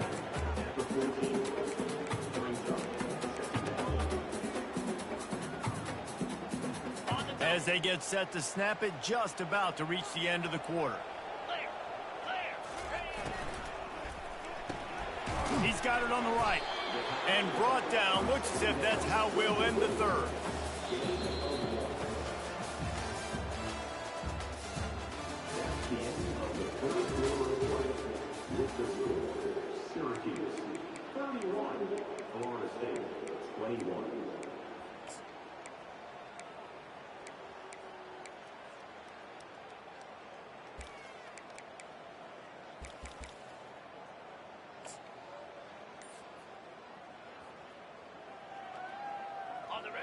As they get set to snap it, just about to reach the end of the quarter. He's got it on the right. And brought down. Looks as if that's how we'll end the 3rd. Syracuse 31, Florida State 21.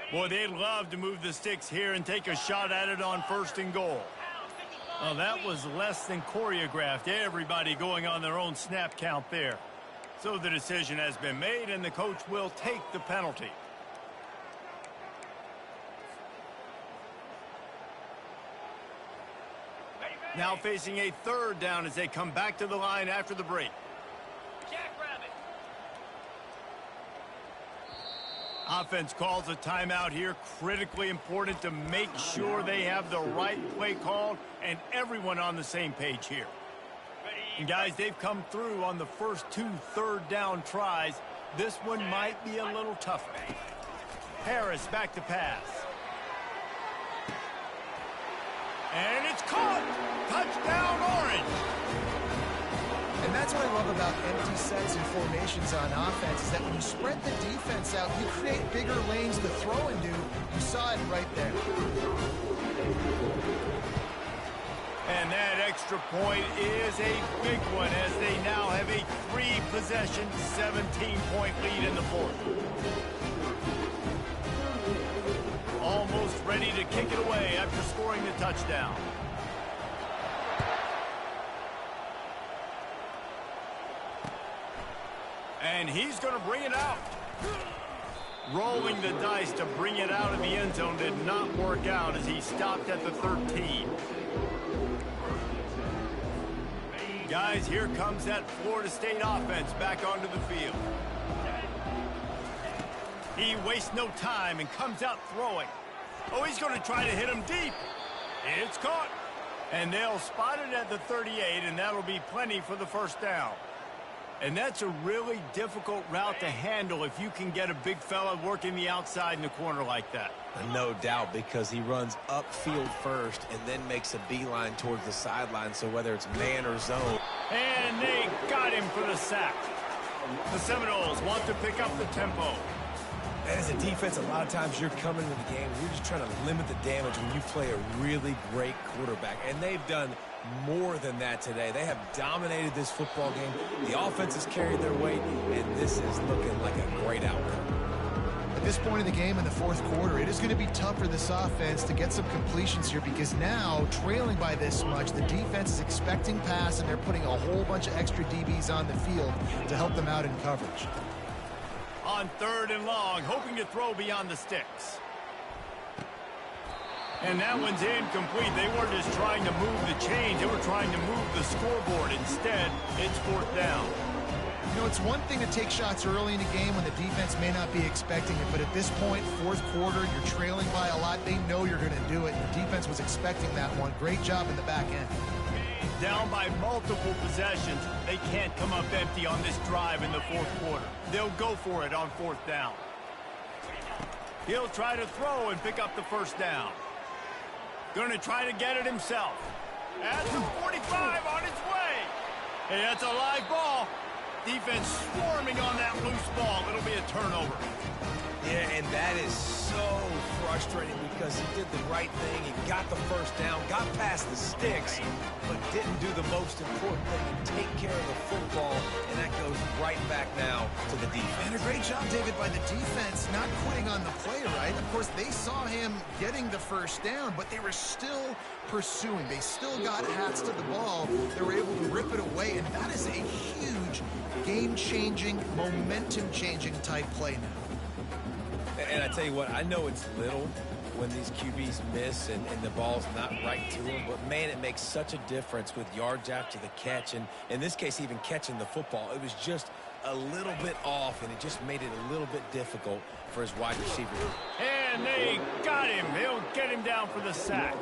Boy, they'd love to move the sticks here and take a shot at it on 1st and goal. Well, that was less than choreographed. Everybody going on their own snap count there. So the decision has been made, and the coach will take the penalty. Now facing a 3rd down as they come back to the line after the break. Offense calls a timeout here. Critically important to make sure they have the right play called and everyone on the same page here. And guys, they've come through on the first 2 third-down tries. This one might be a little tougher. Harris back to pass. And it's caught! Touchdown, Orange! And that's what I love about empty sets and formations on offense, is that when you spread the defense out, you create bigger lanes to throw into. You saw it right there. And that extra point is a big one, as they now have a 3-possession, 17-point lead in the fourth. Almost ready to kick it away after scoring the touchdown. And he's going to bring it out. Rolling the dice to bring it out of the end zone did not work out, as he stopped at the 13. Guys, here comes that Florida State offense back onto the field. He wastes no time and comes out throwing. Oh, he's going to try to hit him deep. It's caught. And they'll spot it at the 38, and that'll be plenty for the first down. And that's a really difficult route to handle if you can get a big fella working the outside in the corner like that. No doubt, because he runs upfield first and then makes a beeline towards the sideline, so whether it's man or zone. And they got him for the sack. The Seminoles want to pick up the tempo. As a defense, a lot of times you're coming into the game, you're just trying to limit the damage when you play a really great quarterback. And they've done more than that today. They have dominated this football game. The offense has carried their weight, and this is looking like a great outcome. At this point in the game, in the fourth quarter, it is going to be tough for this offense to get some completions here, because now, trailing by this much, the defense is expecting pass, and they're putting a whole bunch of extra DBs on the field to help them out in coverage. On 3rd and long, hoping to throw beyond the sticks. And that one's incomplete. They weren't just trying to move the chains. They were trying to move the scoreboard. Instead, it's 4th down. You know, it's one thing to take shots early in the game when the defense may not be expecting it, but at this point, fourth quarter, you're trailing by a lot. They know you're going to do it, and the defense was expecting that one. Great job in the back end. Down by multiple possessions, they can't come up empty on this drive in the fourth quarter. They'll go for it on 4th down. He'll try to throw and pick up the first down. Going to try to get it himself. At the 45 on its way. Hey, that's a live ball. Defense swarming on that loose ball. It'll be a turnover. Yeah, and that is so frustrating, because he did the right thing. He got the first down, got past the sticks, but didn't do the most important thing, and take care of the football, and that goes right back now to the defense. And a great job, David, by the defense not quitting on the play, right? Of course, they saw him getting the first down, but they were still pursuing. They still got hats to the ball. They were able to rip it away, and that is a huge game-changing, momentum-changing type play now. And I tell you what, I know it's little when these QBs miss and the ball's not right to them, but man, it makes such a difference with yards after the catch, and in this case, even catching the football. It was just a little bit off, and it just made it a little bit difficult for his wide receiver. And they got him. They'll get him down for the sack.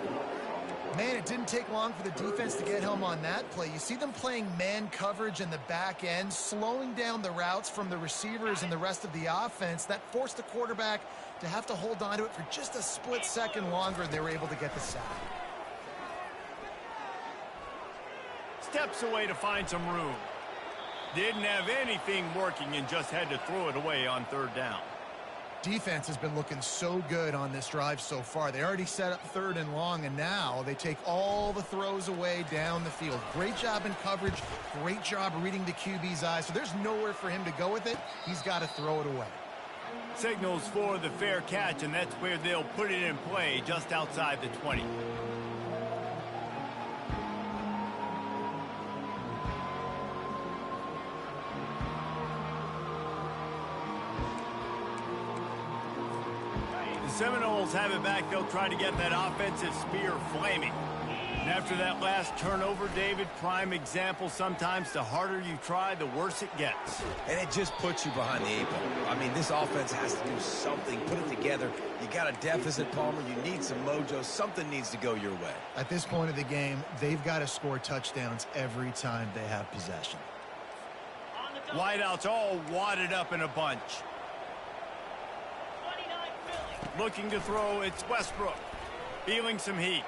Man, it didn't take long for the defense to get home on that play. You see them playing man coverage in the back end, slowing down the routes from the receivers and the rest of the offense. That forced the quarterback to have to hold on to it for just a split second longer, and they were able to get the sack. Steps away to find some room. Didn't have anything working and just had to throw it away on 3rd down. Defense has been looking so good on this drive so far. They already set up 3rd and long, and now they take all the throws away down the field. Great job in coverage. Great job reading the QB's eyes. So there's nowhere for him to go with it. He's got to throw it away. Signals for the fair catch, and that's where they'll put it in play, just outside the 20. The Seminoles have it back. They'll try to get that offensive spear flaming. And after that last turnover, David, prime example, sometimes the harder you try, the worse it gets. And it just puts you behind the 8 ball. I mean, this offense has to do something, put it together. You got a deficit, Palmer. You need some mojo. Something needs to go your way. At this point of the game, they've got to score touchdowns every time they have possession. Wideouts all wadded up in a bunch. 29 Philly. Looking to throw, it's Westbrook. Feeling some heat.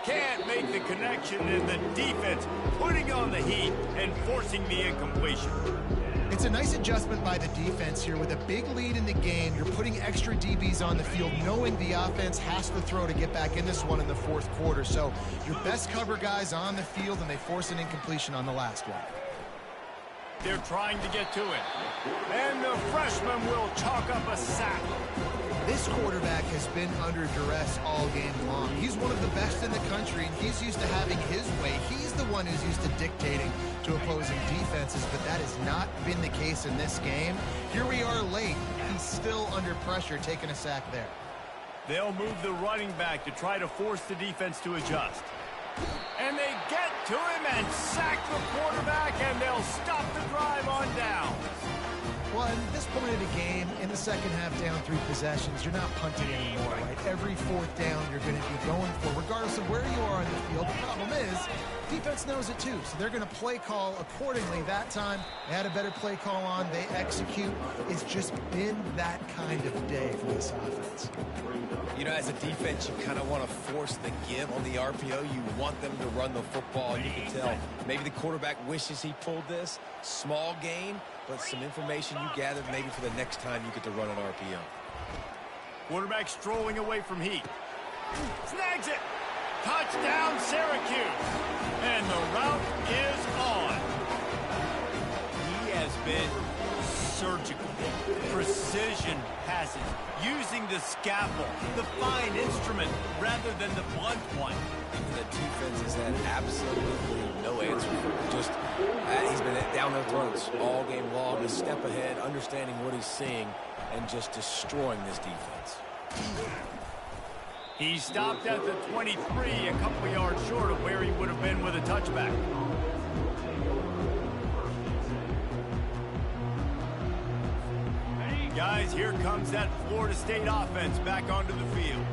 Can't make the connection, and the defense putting on the heat and forcing the incompletion. It's a nice adjustment by the defense here. With a big lead in the game, you're putting extra DBs on the field, knowing the offense has to throw to get back in this one in the fourth quarter. So your best cover guys on the field, and they force an incompletion on the last one. They're trying to get to it. And the freshman will chalk up a sack. This quarterback has been under duress all game long. He's one of the best in the country, and he's used to having his way. He's the one who's used to dictating to opposing defenses, but that has not been the case in this game. Here we are late. He's still under pressure, taking a sack there. They'll move the running back to try to force the defense to adjust. And they get to him and sack the quarterback, and they'll stop the drive on down. Well, at this point of the game, in the second half, down 3 possessions, you're not punting anymore, right? Every fourth down you're going to be going for, regardless of where you are on the field. The problem is, defense knows it too, so they're going to play call accordingly. That time, they had a better play call on. They execute. It's just been that kind of day for this offense. You know, as a defense, you kind of want to force the give on the RPO. You want them to run the football. You can tell maybe the quarterback wishes he pulled this. Small gain, but some information you gathered maybe for the next time you get to run an RPO. Quarterback strolling away from heat. Snags it. Touchdown, Syracuse. And the route is on. He has been surgical. Precision passes. Using the scalpel, the fine instrument, rather than the blunt one. The defense has had absolutely no answer for him. Just, he's been down their throats all game long. A step ahead, understanding what he's seeing, and just destroying this defense. He stopped at the 23, a couple yards short of where he would have been with a touchback. Guys, here comes that Florida State offense back onto the field.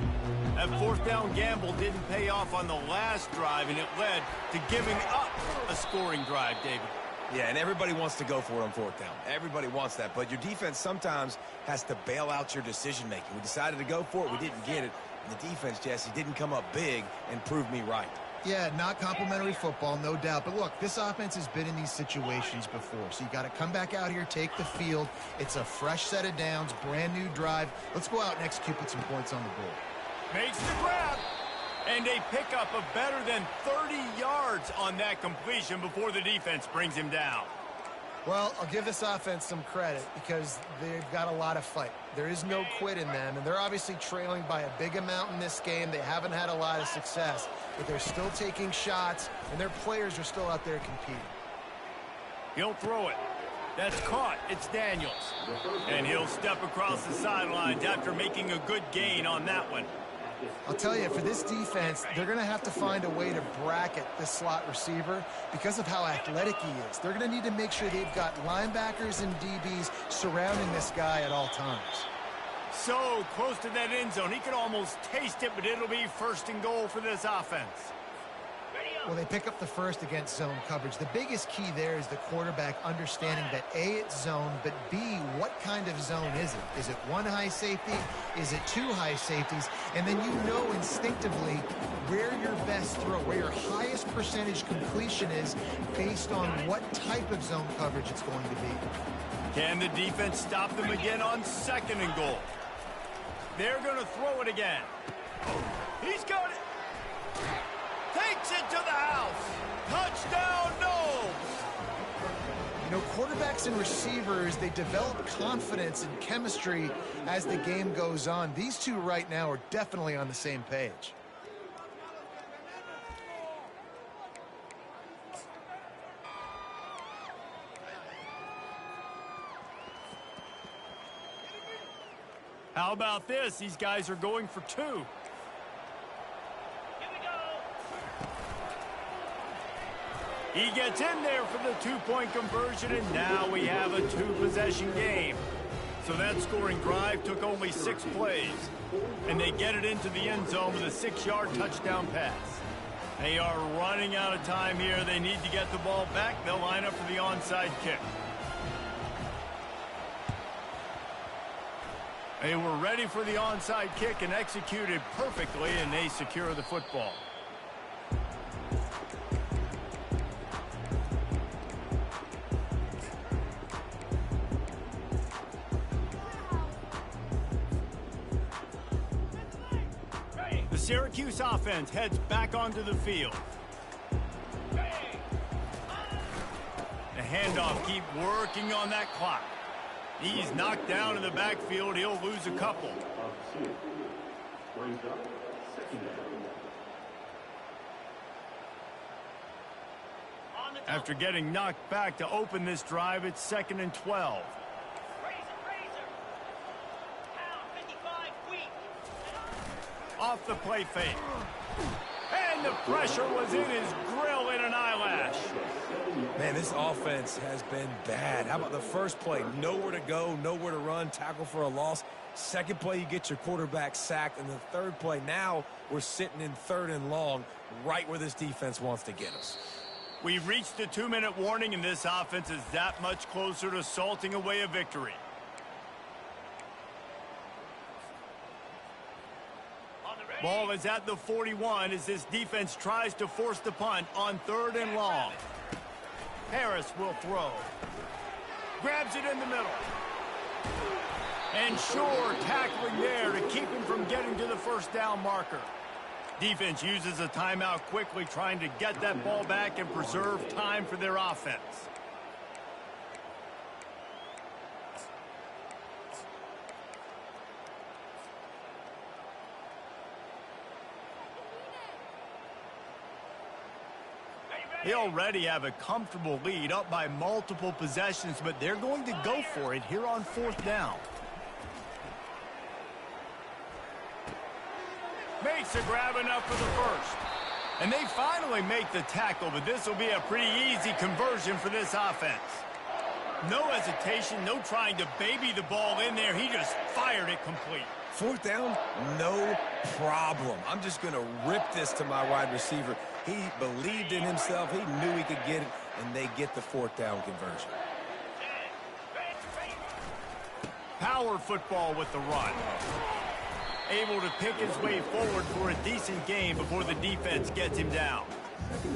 That fourth down gamble didn't pay off on the last drive, and it led to giving up a scoring drive, David. Yeah, and everybody wants to go for it on fourth down. Everybody wants that, but your defense sometimes has to bail out your decision-making. We decided to go for it. We didn't get it. And the defense, Jesse, didn't come up big and prove me right. Yeah, not complimentary football, no doubt. But look, this offense has been in these situations before. So you got to come back out here, take the field. It's a fresh set of downs, brand new drive. Let's go out and execute, put some points on the board. Makes the grab. And a pickup of better than 30 yards on that completion before the defense brings him down. Well, I'll give this offense some credit because they've got a lot of fight. There is no quit in them, and they're obviously trailing by a big amount in this game. They haven't had a lot of success, but they're still taking shots, and their players are still out there competing. He'll throw it. That's caught. It's Daniels. And he'll step across the sidelines after making a good gain on that one. I'll tell you, for this defense, they're going to have to find a way to bracket this slot receiver because of how athletic he is. They're going to need to make sure they've got linebackers and DBs surrounding this guy at all times. So close to that end zone. He could almost taste it, but it'll be first and goal for this offense. Well, they pick up the first against zone coverage. The biggest key there is the quarterback understanding that A, it's zone, but B, what kind of zone is it? Is it one high safety? Is it two high safeties? And then you know instinctively where your best throw, where your highest percentage completion is based on what type of zone coverage it's going to be. Can the defense stop them again on second and goal? They're going to throw it again. He's got it. Takes it to the house. Touchdown, Noles. You know, quarterbacks and receivers, they develop confidence and chemistry as the game goes on. These two right now are definitely on the same page. How about this? These guys are going for two. Here we go. He gets in there for the two-point conversion, and now we have a two-possession game. So that scoring drive took only 6 plays, and they get it into the end zone with a 6-yard touchdown pass. They are running out of time here. They need to get the ball back. They'll line up for the onside kick. They were ready for the onside kick and executed perfectly, and they secure the football. The Syracuse offense heads back onto the field. The handoff, keep working on that clock. He's knocked down in the backfield. He'll lose a couple. After getting knocked back to open this drive, it's 2nd and 12. Off the play fake. And the pressure was in his grill in an eyelash. Man, this offense has been bad. How about the first play? Nowhere to go, nowhere to run, tackle for a loss. Second play, you get your quarterback sacked. And the third play, now we're sitting in 3rd and long, right where this defense wants to get us. We've reached the 2-minute warning, and this offense is that much closer to salting away a victory. Ball is at the 41 as this defense tries to force the punt on 3rd and long. Harris will throw. Grabs it in the middle. And sure tackling there to keep him from getting to the first down marker. Defense uses a timeout quickly, trying to get that ball back and preserve time for their offense. They already have a comfortable lead, up by multiple possessions, but they're going to go for it here on 4th down. Makes a grab enough for the first. And they finally make the tackle, but this will be a pretty easy conversion for this offense. No hesitation, no trying to baby the ball in there. He just fired it complete. 4th down, no problem. I'm just going to rip this to my wide receiver. He believed in himself. He knew he could get it, and they get the 4th down conversion. Power football with the run. Able to pick his way forward for a decent game before the defense gets him down.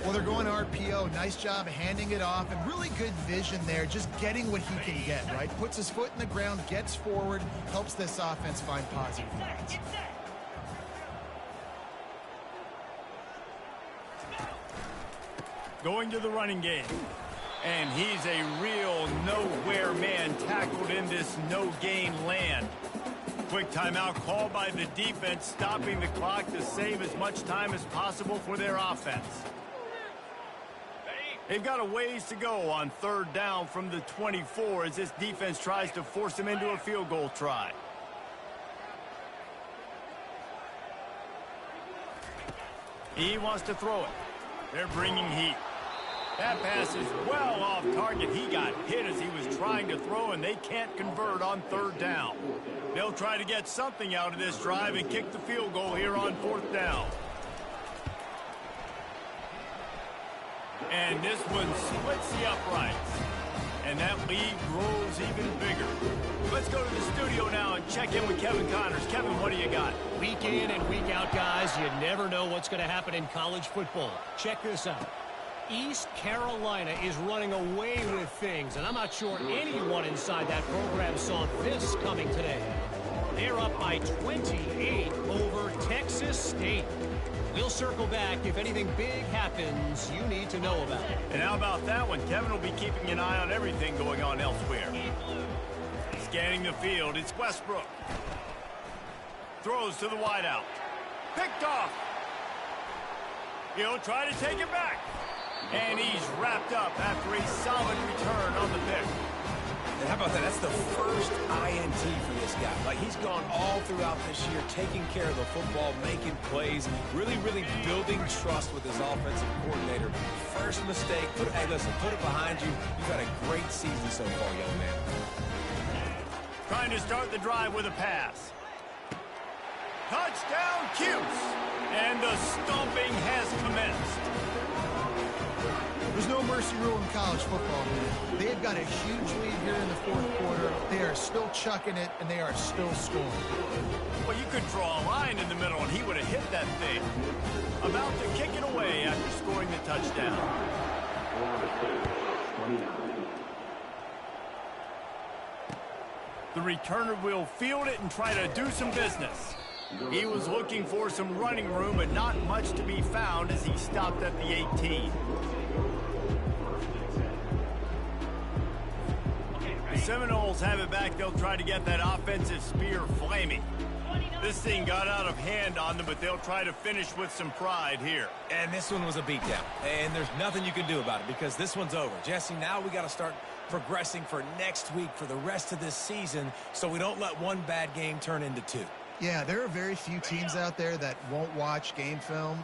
Well, they're going RPO. Nice job handing it off, and really good vision there, just getting what he can get, right? Puts his foot in the ground, gets forward, helps this offense find positive yards. Going to the running game. And he's a real nowhere man, tackled in this no-gain land. Quick timeout called by the defense, stopping the clock to save as much time as possible for their offense. They've got a ways to go on 3rd down from the 24 as this defense tries to force them into a field goal try. He wants to throw it. They're bringing heat. That pass is well off target. He got hit as he was trying to throw, and they can't convert on 3rd down. They'll try to get something out of this drive and kick the field goal here on 4th down. And this one splits the uprights. And that lead grows even bigger. Let's go to the studio now and check in with Kevin Connors. Kevin, what do you got? Week in and week out, guys, you never know what's going to happen in college football. Check this out. East Carolina is running away with things, and I'm not sure anyone inside that program saw this coming today. They're up by 28 over Texas State. We'll circle back if anything big happens you need to know about it. And how about that one? Kevin will be keeping an eye on everything going on elsewhere. Scanning the field, it's Westbrook. Throws to the wideout. Picked off. He'll try to take it back. And he's wrapped up after a solid return on the pick. And how about that? That's the first INT for this guy. Like, he's gone all throughout this year, taking care of the football, making plays, really, really building trust with his offensive coordinator. First mistake, hey, listen, put it behind you. You've had a great season so far, young man. Trying to start the drive with a pass. Touchdown, Cuse. And the stomping has commenced. There's no mercy rule in college football, man. They've got a huge lead here in the fourth quarter. They are still chucking it, and they are still scoring. Well, you could draw a line in the middle, and he would have hit that thing. About to kick it away after scoring the touchdown. The returner will field it and try to do some business. He was looking for some running room, but not much to be found as he stopped at the 18. The Seminoles have it back. They'll try to get that offensive spear flaming. This thing got out of hand on them, but they'll try to finish with some pride here. And this one was a beatdown. And there's nothing you can do about it because this one's over. Jesse, now we got to start progressing for next week for the rest of this season so we don't let one bad game turn into two. Yeah, there are very few teams out there that won't watch game film,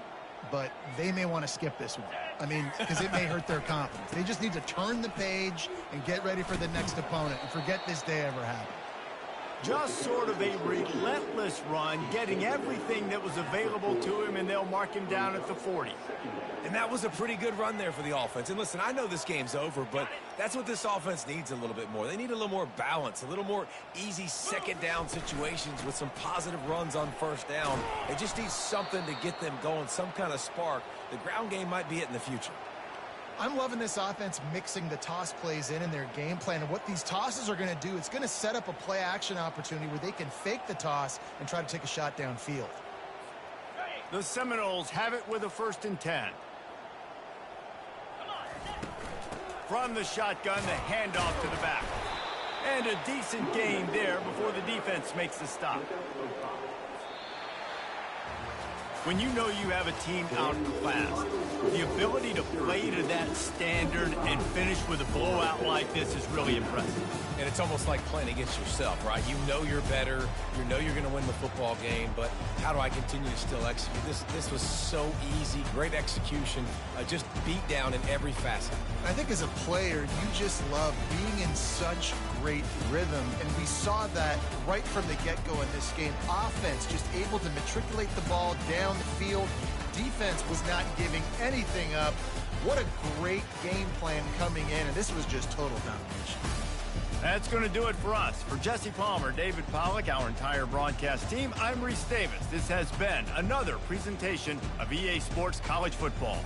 but they may want to skip this one. I mean, because it may hurt their confidence. They just need to turn the page and get ready for the next opponent and forget this day ever happened. Just sort of a relentless run, getting everything that was available to him, and they'll mark him down at the 40. And that was a pretty good run there for the offense. And listen, I know this game's over, but that's what this offense needs a little bit more. They need a little more balance, a little more easy second down situations with some positive runs on first down. They just need something to get them going, some kind of spark. The ground game might be it in the future. I'm loving this offense mixing the toss plays in their game plan. And what these tosses are going to do, it's going to set up a play-action opportunity where they can fake the toss and try to take a shot downfield. The Seminoles have it with a 1st and 10. From the shotgun, the handoff to the back. And a decent gain there before the defense makes the stop. When you know you have a team outclassed, the ability to play to that standard and finish with a blowout like this is really impressive. And it's almost like playing against yourself, right? You know you're better. You know you're going to win the football game, but how do I continue to still execute? This was so easy. Great execution. Just beat down in every facet. I think as a player, you just love being in such great rhythm, and we saw that right from the get-go in this game. Offense just able to matriculate the ball down the field. Defense was not giving anything up. What a great game plan coming in, and this was just total domination. That's going to do it for us. For Jesse Palmer, David Pollack, our entire broadcast team, I'm Reese Davis. This has been another presentation of EA Sports College Football.